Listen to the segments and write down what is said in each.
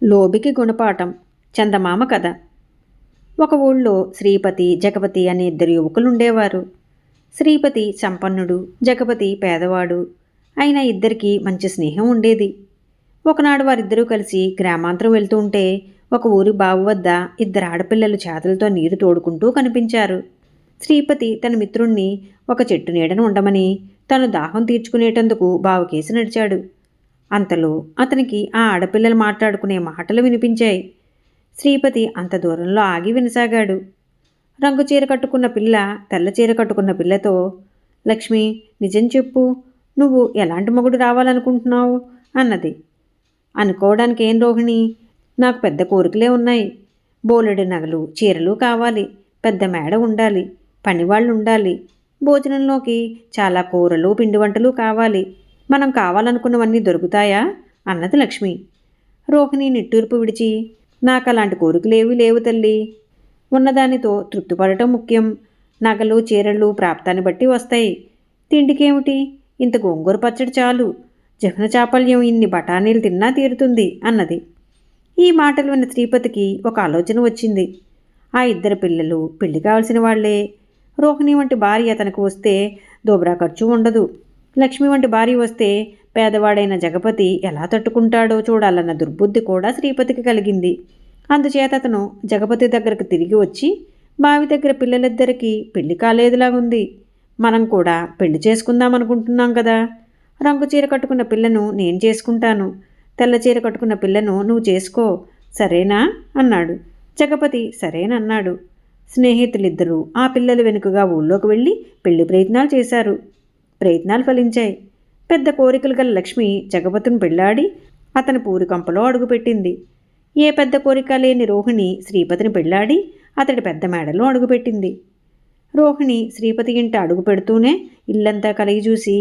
లోబికి గుణపాఠం. చందమామ కథ. ఒక ఊళ్ళో శ్రీపతి, జగపతి అనే ఇద్దరు యువకులుండేవారు. శ్రీపతి సంపన్నుడు, జగపతి పేదవాడు. అయినా ఇద్దరికీ మంచి స్నేహం ఉండేది. ఒకనాడు వారిద్దరూ కలిసి గ్రామాంతరం వెళ్తూ ఉంటే ఒక ఊరి బావి వద్ద ఇద్దరు ఆడపిల్లలు చేతులతో నీరు తోడుకుంటూ కనిపించారు. శ్రీపతి తన మిత్రుణ్ణి ఒక చెట్టు నీడను ఉండమని, తను దాహం తీర్చుకునేటందుకు బావికేసి నడిచాడు. అంతలో అతనికి ఆ ఆడపిల్లలు మాట్లాడుకునే మాటలు వినిపించాయి. శ్రీపతి అంత దూరంలో ఆగి వినసాగాడు. రంగు చీర కట్టుకున్న పిల్ల తెల్ల చీర కట్టుకున్న పిల్లతో, లక్ష్మి, నిజం చెప్పు, నువ్వు ఎలాంటి మొగుడు రావాలనుకుంటున్నావు అన్నది. అనుకోవడానికి ఏం రోహిణి, నాకు పెద్ద కోరికలే ఉన్నాయి. బోలెడు నగలు చీరలు కావాలి, పెద్ద మేడ ఉండాలి, పనివాళ్ళు ఉండాలి, భోజనంలోకి చాలా కూరలు పిండి వంటలు కావాలి. మనం కావాలనుకున్నవన్నీ దొరుకుతాయా అన్నది లక్ష్మి. రోహిణి నిట్టూర్పు విడిచి, నాకలాంటి కోరికలేవీ లేవు తల్లి. ఉన్నదానితో తృప్తిపడటం ముఖ్యం. నగలు చీరలు ప్రాప్తాన్ని బట్టి వస్తాయి. తిండికేమిటి, ఇంత గోంగూర పచ్చడి చాలు. జహ్న చాపల్యం ఇన్ని బఠానీలు తిన్నా తీరుతుంది అన్నది. ఈ మాటలు విన్న శ్రీపతికి ఒక ఆలోచన వచ్చింది. ఆ ఇద్దరు పిల్లలు పెళ్లి కావలసిన వాళ్లే. రోహిణి వంటి భార్య తనకు వస్తే దోబరా ఖర్చు ఉండదు. లక్ష్మి వంటి భార్య వస్తే పేదవాడైన జగపతి ఎలా తట్టుకుంటాడో చూడాలన్న దుర్బుద్ధి కూడా శ్రీపతికి కలిగింది. అందుచేత అతను జగపతి దగ్గరకు తిరిగి వచ్చి, బావి దగ్గర పిల్లలిద్దరికీ పెళ్లి కాలేదులాగుంది. మనం కూడా పెళ్లి చేసుకుందామనుకుంటున్నాం కదా. రంగు చీర కట్టుకున్న పిల్లను నేను చేసుకుంటాను, తెల్ల చీర కట్టుకున్న పిల్లను నువ్వు చేసుకో, సరేనా అన్నాడు. జగపతి సరేనన్నాడు. స్నేహితులిద్దరూ ఆ పిల్లల వెనుకగా ఊళ్ళోకి వెళ్ళి పెళ్లి ప్రయత్నాలు చేశారు. ప్రయత్నాలు ఫలించాయి. పెద్ద కోరికలు గల లక్ష్మి జగపతిని పెళ్లాడి అతని పూరికంపలో అడుగుపెట్టింది. ఏ పెద్ద కోరిక లేని రోహిణి శ్రీపతిని పెళ్లాడి అతడి పెద్ద మేడలో అడుగుపెట్టింది. రోహిణి శ్రీపతి ఇంట అడుగు పెడుతూనే ఇల్లంతా కలిగి చూసి,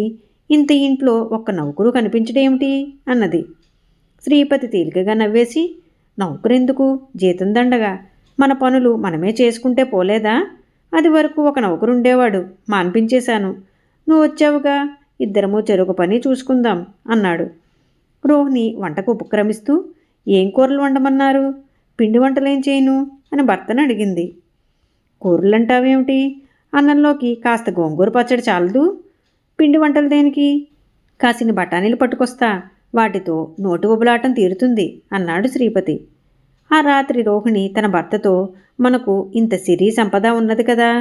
ఇంత ఇంట్లో ఒక్క నౌకరు కనిపించడేమిటి అన్నది. శ్రీపతి తేలికగా నవ్వేసి, నౌకరెందుకు, జీతం దండగా, మన పనులు మనమే చేసుకుంటే పోలేదా? అది వరకు ఒక నౌకరుండేవాడు, మాన్పించేశాను. నువ్వు వచ్చావుగా, ఇద్దరము చెరొక పని చూసుకుందాం అన్నాడు. రోహిణి వంటకు ఉపక్రమిస్తూ, ఏం కూరలు వండమన్నారు, పిండి వంటలేం చేయను అని భర్తను అడిగింది. కూరలంటావేమిటి, అన్నంలోకి కాస్త గోంగూర పచ్చడి చాలదు, పిండి వంటలు దేనికి, కాసిన బఠానీలు పట్టుకొస్తా, వాటితో నోటి ఉబలాటం తీరుతుంది అన్నాడు శ్రీపతి. ఆ రాత్రి రోహిణి తన భర్తతో, మనకు ఇంత సిరి సంపద ఉన్నది కదా,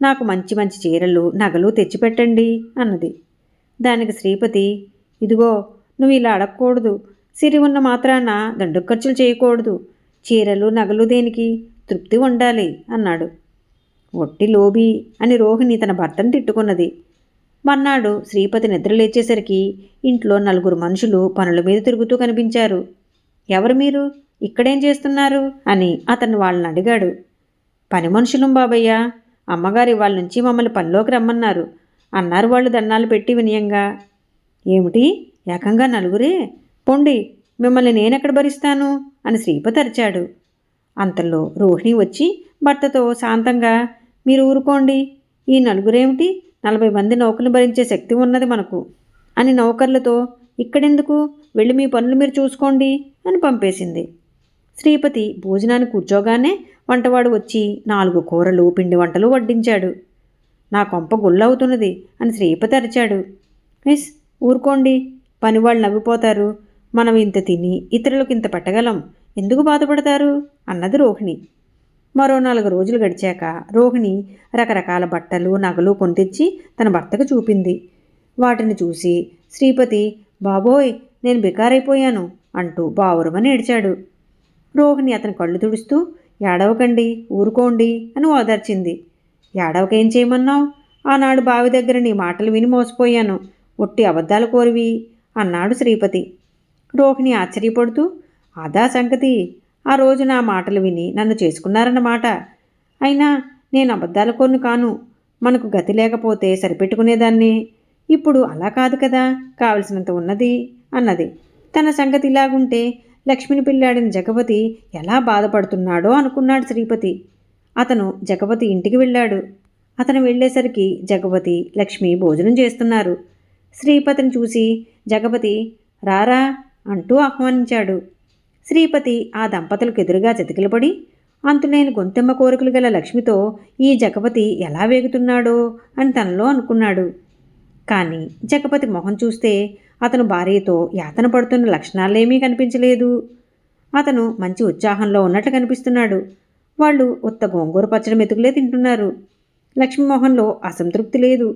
నాకు మంచి మంచి చీరలు నగలు తెచ్చిపెట్టండి అన్నది. దానికి శ్రీపతి, ఇదిగో, నువ్వు ఇలా అడగకూడదు. సిరి ఉన్న మాత్రాన దండు ఖర్చులు చేయకూడదు. చీరలు నగలు దేనికి, తృప్తి ఉండాలి అన్నాడు. ఒట్టి లోబి అని రోహిణి తన భర్తను తిట్టుకున్నది. మర్నాడు శ్రీపతి నిద్రలేచేసరికి ఇంట్లో నలుగురు మనుషులు పనుల మీద తిరుగుతూ కనిపించారు. ఎవరు మీరు, ఇక్కడేం చేస్తున్నారు అని అతను వాళ్ళని అడిగాడు. పని మనుషులం బాబయ్య, అమ్మగారు ఇవాళ నుంచి మమ్మల్ని పనిలోకి రమ్మన్నారు అన్నారు వాళ్ళు దండాలు పెట్టి వినయంగా. ఏమిటి, ఏకంగా నలుగురే, పొండి, మిమ్మల్ని నేనెక్కడ భరిస్తాను అని శ్రీపతి అరిచాడు. అంతలో రోహిణి వచ్చి భర్తతో శాంతంగా, మీరు ఊరుకోండి, ఈ నలుగురేమిటి, 40 మంది నౌకర్లు భరించే శక్తి ఉన్నది మనకు అని నౌకర్లతో, ఇక్కడెందుకు, వెళ్ళి మీ పనులు మీరు చూసుకోండి అని పంపేసింది. శ్రీపతి భోజనాన్ని కూర్చోగానే వంటవాడు వచ్చి 4 కూరలు పిండి వంటలు వడ్డించాడు. నా కొంప గుల్లవుతున్నది అని శ్రీపతి అరిచాడు. మిస్, ఊరుకోండి, పనివాళ్ళు నవ్విపోతారు, మనం ఇంత తిని ఇతరులకు ఇంత పెట్టగలం, ఎందుకు బాధపడతారు అన్నది రోహిణి. మరో 4 రోజులు గడిచాక రోహిణి రకరకాల బట్టలు నగలు కొనితెచ్చి తన భర్తకు చూపింది. వాటిని చూసి శ్రీపతి, బాబోయ్, నేను బికారైపోయాను అంటూ బావురమని ఏడ్చాడు. రోహిణి అతని కళ్ళు తుడుస్తూ, ఏడవకండి, ఊరుకోండి అని ఓదార్చింది. ఏడవక ఏం చేయమన్నావు, ఆనాడు బావి దగ్గర నీ మాటలు విని మోసపోయాను, ఒట్టి అబద్ధాల కోరివి అన్నాడు శ్రీపతి. రోహిణి ఆశ్చర్యపడుతూ, అదా సంగతి, ఆ రోజు నా మాటలు విని నన్ను చేసుకున్నారన్నమాట. అయినా నేను అబద్ధాల కోరిని కాను, మనకు గతి లేకపోతే సరిపెట్టుకునేదాన్ని. ఇప్పుడు అలా కాదు కదా, కావలసినంత ఉన్నది అన్నది. తన సంగతి ఇలాగుంటే లక్ష్మిని పెళ్ళాడిన జగపతి ఎలా బాధపడుతున్నాడో అనుకున్నాడు శ్రీపతి. అతను జగపతి ఇంటికి వెళ్ళాడు. అతను వెళ్ళేసరికి జగపతి లక్ష్మి భోజనం చేస్తున్నారు. శ్రీపతిని చూసి జగపతి, రారా అంటూ ఆహ్వానించాడు. శ్రీపతి ఆ దంపతులకు ఎదురుగా చతికిలపడి అంతులేని గొంతెమ్మ కోరికలు గల లక్ష్మితో ఈ జగపతి ఎలా వేగుతున్నాడో అని తనలో అనుకున్నాడు. కానీ జగపతి మొహం చూస్తే అతను భార్యతో యాతన పడుతున్న లక్షణాలేమీ కనిపించలేదు. అతను మంచి ఉత్సాహంలో ఉన్నట్లు కనిపిస్తున్నాడు. వాళ్ళు ఉత్త గోంగూర పచ్చడి మెతుకులే తింటున్నారు. లక్ష్మి మొహంలో అసంతృప్తి లేదు.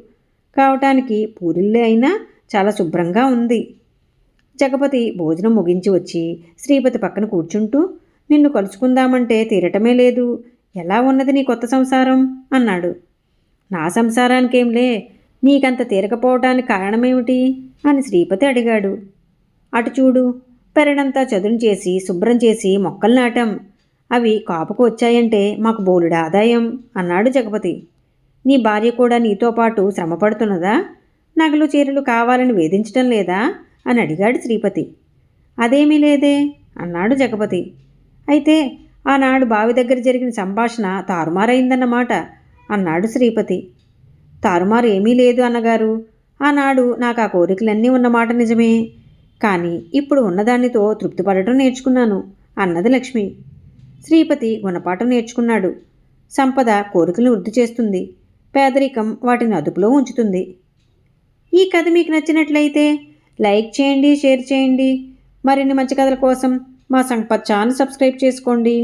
కావటానికి పూరిల్లే అయినా చాలా శుభ్రంగా ఉంది. జగపతి భోజనం ముగించి వచ్చి శ్రీపతి పక్కన కూర్చుంటూ, నిన్ను కలుసుకుందామంటే తీరటమే లేదు. ఎలా ఉన్నది నీ కొత్త సంసారం అన్నాడు. నా సంసారానికేంలే, నీకంత తీరకపోవటానికి కారణమేమిటి అని శ్రీపతి అడిగాడు. అటు చూడు, పెరడంతా చదును చేసి శుభ్రం చేసి మొక్కలు నాటాం. అవి కాపుకు వచ్చాయంటే మాకు బోలెడు ఆదాయం అన్నాడు జగపతి. నీ భార్య కూడా నీతో పాటు శ్రమపడుతున్నదా? నగలు చీరలు కావాలని వేధించటం లేదా అని అడిగాడు శ్రీపతి. అదేమీ లేదే అన్నాడు జగపతి. అయితే ఆనాడు బావి దగ్గర జరిగిన సంభాషణ తారుమారైందన్నమాట అన్నాడు శ్రీపతి. తారుమారు ఏమీ లేదు అన్నగారు. ఆనాడు నాకు ఆ కోరికలన్నీ ఉన్నమాట నిజమే. కానీ ఇప్పుడు ఉన్నదానితో తృప్తిపడటం నేర్చుకున్నాను అన్నది లక్ష్మి. శ్రీపతి గుణపాఠం నేర్చుకున్నాడు. సంపద కోరికలను వృద్ధి చేస్తుంది, పేదరికం వాటిని అదుపులో ఉంచుతుంది. ఈ కథ మీకు నచ్చినట్లయితే లైక్ చేయండి, షేర్ చేయండి. మరిన్ని మంచి కథల కోసం మా సంపత్ ఛానల్ సబ్స్క్రైబ్ చేసుకోండి.